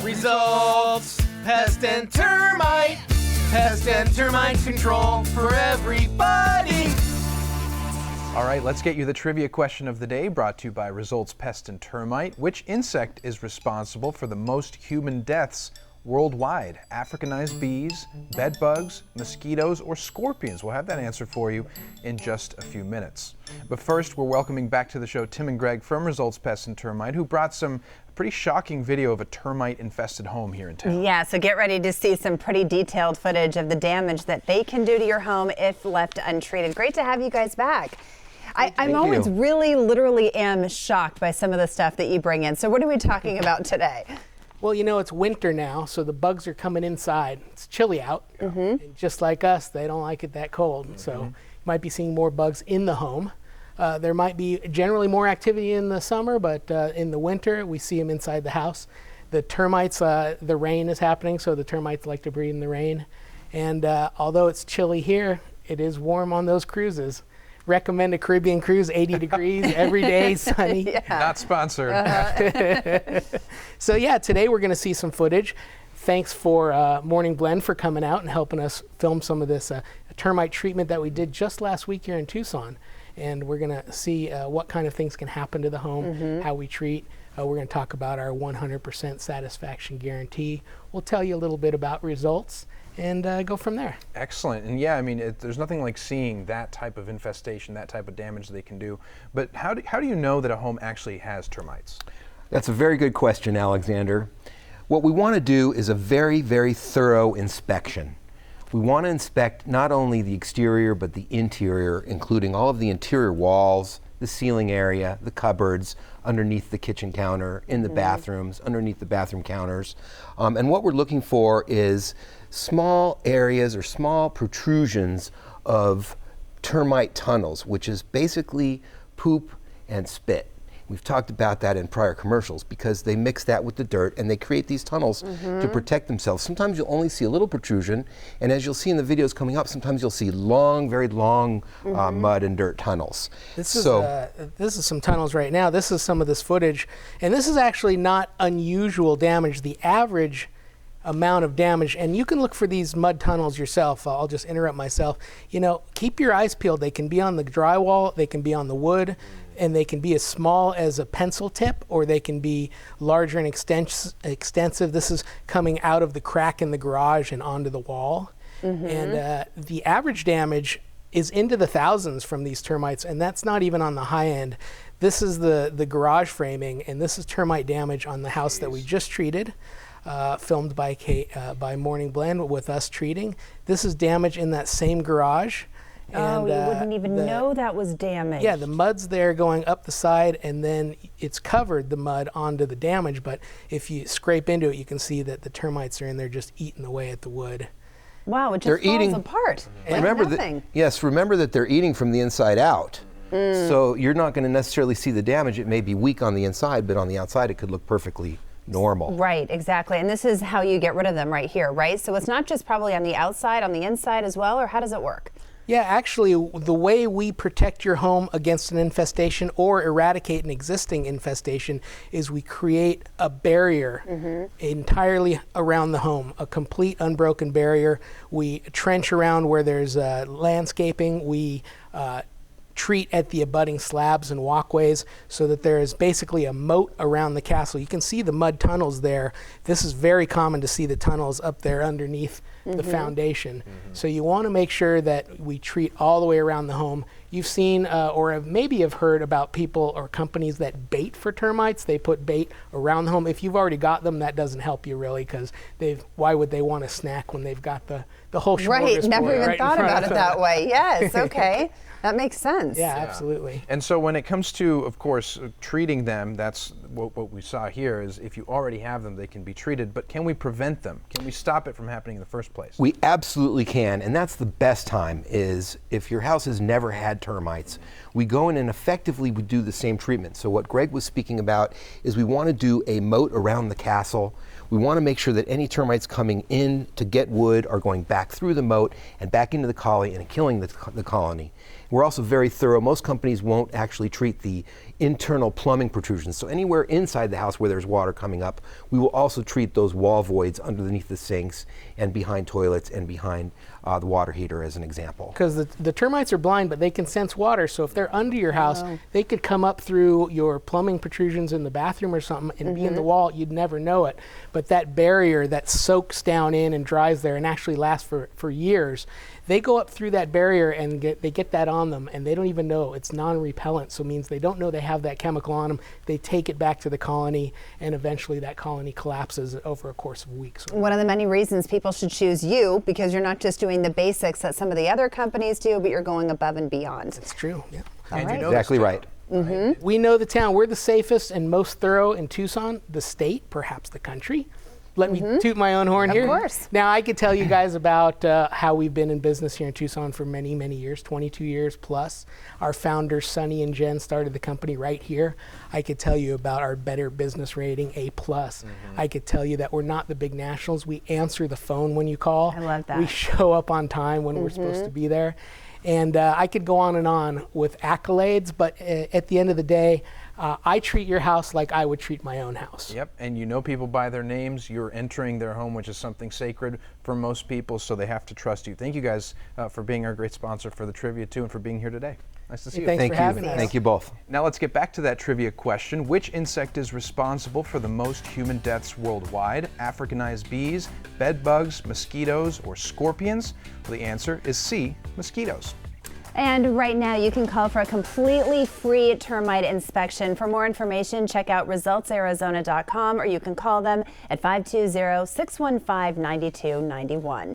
Results Pest and Termite. Pest and termite control for everybody. All right, let's get you the trivia question of the day, brought to you by Results Pest and Termite. Which insect is responsible for the most human deaths worldwide? Africanized bees, bed bugs, mosquitoes, or scorpions? We'll have that answer for you in just a few minutes. But first, we're welcoming back to the show Tim and Greg from Results Pest and Termite, who brought some pretty shocking video of a termite-infested home here in town. Yeah, so get ready to see some pretty detailed footage of the damage that they can do to your home if left untreated. Great to have you guys back. I'm always really, literally am shocked by some of the stuff that you bring in. So what are we talking about today? Well, you know, it's winter now, so the bugs are coming inside. It's chilly out. And just like us, they don't like it that cold. So you might be seeing more bugs in the home. There might be generally more activity in the summer, but in the winter, we see them inside the house. The termites, the rain is happening, so the termites like to breed in the rain. And although it's chilly here, it is warm on those cruises. Recommend a Caribbean cruise, 80 degrees every day, sunny. Not sponsored. So yeah, today we're going to see some footage. Thanks for Morning Blend for coming out and helping us film some of this termite treatment that we did just last week here in Tucson. And we're going to see what kind of things can happen to the home, how we treat. We're going to talk about our 100% satisfaction guarantee. We'll tell you a little bit about results and go from there. Excellent. And yeah, I mean, there's nothing like seeing that type of infestation, that type of damage they can do. But how do you know that a home actually has termites? That's a very good question, Alexander. What we want to do is a very, very thorough inspection. We want to inspect not only the exterior, but the interior, including all of the interior walls, the ceiling area, the cupboards, underneath the kitchen counter, in the bathrooms, underneath the bathroom counters. And what we're looking for is small areas or small protrusions of termite tunnels, which is basically poop and spit. We've talked about that in prior commercials because they mix that with the dirt and they create these tunnels to protect themselves. Sometimes you'll only see a little protrusion, and as you'll see in the videos coming up, sometimes you'll see long, very long mud and dirt tunnels. This is some tunnels right now. This is some of this footage, and this is actually not unusual damage. The average amount of damage, and you can look for these mud tunnels yourself. I'll just interrupt myself. You know, keep your eyes peeled. They can be on the drywall, they can be on the wood, and they can be as small as a pencil tip, or they can be larger and extensive. This is coming out of the crack in the garage and onto the wall. And the average damage is into the thousands from these termites, and that's not even on the high end. This is the garage framing, and this is termite damage on the house that we just treated. Filmed by Morning Blend with us treating. This is damage in that same garage. And, you wouldn't even know that was damaged. Yeah, the mud's there going up the side, and then it's covered the mud onto the damage. But if you scrape into it, you can see that the termites are in there just eating away at the wood. Wow, it just falls apart. Like nothing. Remember that they're eating from the inside out. So you're not going to necessarily see the damage. It may be weak on the inside, but on the outside it could look perfectly normal. Right, exactly. And this is how you get rid of them right here, right? So it's not just probably on the outside, on the inside as well, or how does it work? Yeah, actually, the way we protect your home against an infestation or eradicate an existing infestation is we create a barrier entirely around the home, a complete unbroken barrier. We trench around where there's landscaping. We treat at the abutting slabs and walkways so that there is basically a moat around the castle. You can see the mud tunnels there. This is very common to see the tunnels up there underneath the foundation. So you want to make sure that we treat all the way around the home. You've seen or maybe have heard about people or companies that bait for termites. They put bait around the home. If you've already got them, that doesn't help you really, because why would they want a snack when they've got the whole smorgasbord? Right, never even thought about it that way. Yes, okay. That makes sense. Yeah, absolutely. And so when it comes to, of course, treating them, that's what we saw here is if you already have them, they can be treated. But can we prevent them? Can we stop it from happening in the first place? We absolutely can, and that's the best time is if your house has never had termites. we go in and effectively we do the same treatment. So what Greg was speaking about is we want to do a moat around the castle. We want to make sure that any termites coming in to get wood are going back through the moat and back into the colony and killing the colony. We're also very thorough. Most companies won't actually treat the internal plumbing protrusions. So anywhere inside the house where there's water coming up, we will also treat those wall voids underneath the sinks and behind toilets and behind the water heater as an example. Because the termites are blind, but they can sense water. So if they're under your house, they could come up through your plumbing protrusions in the bathroom or something and be in the wall. You'd never know it. But that barrier that soaks down in and dries there and actually lasts for years, they go up through that barrier and they get that on them, and they don't even know. It's non-repellent, so it means they don't know they have that chemical on them. They take it back to the colony, and eventually that colony collapses over a course of weeks. One of the many reasons people should choose you, because you're not just doing the basics that some of the other companies do, but you're going above and beyond. That's true. Yeah. And you know Exactly right. We know the town. We're the safest and most thorough in Tucson, the state, perhaps the country. Let me toot my own horn here. Of course. Now, I could tell you guys about how we've been in business here in Tucson for many, many years, 22 years plus. Our founders, Sonny and Jen, started the company right here. I could tell you about our Better Business rating, A+. I could tell you that we're not the big nationals. We answer the phone when you call. I love that. We show up on time when we're supposed to be there. And I could go on and on with accolades, but at the end of the day, I treat your house like I would treat my own house. Yep, and you know people by their names. You're entering their home, which is something sacred for most people, so they have to trust you. Thank you guys for being our great sponsor for the trivia, too, and for being here today. Nice to see you. Thanks for having us. Thank you both. Now let's get back to that trivia question. Which insect is responsible for the most human deaths worldwide? Africanized bees, bed bugs, mosquitoes, or scorpions? Well, the answer is C, mosquitoes. And right now you can call for a completely free termite inspection. For more information, check out resultsarizona.com, or you can call them at 520-615-9291.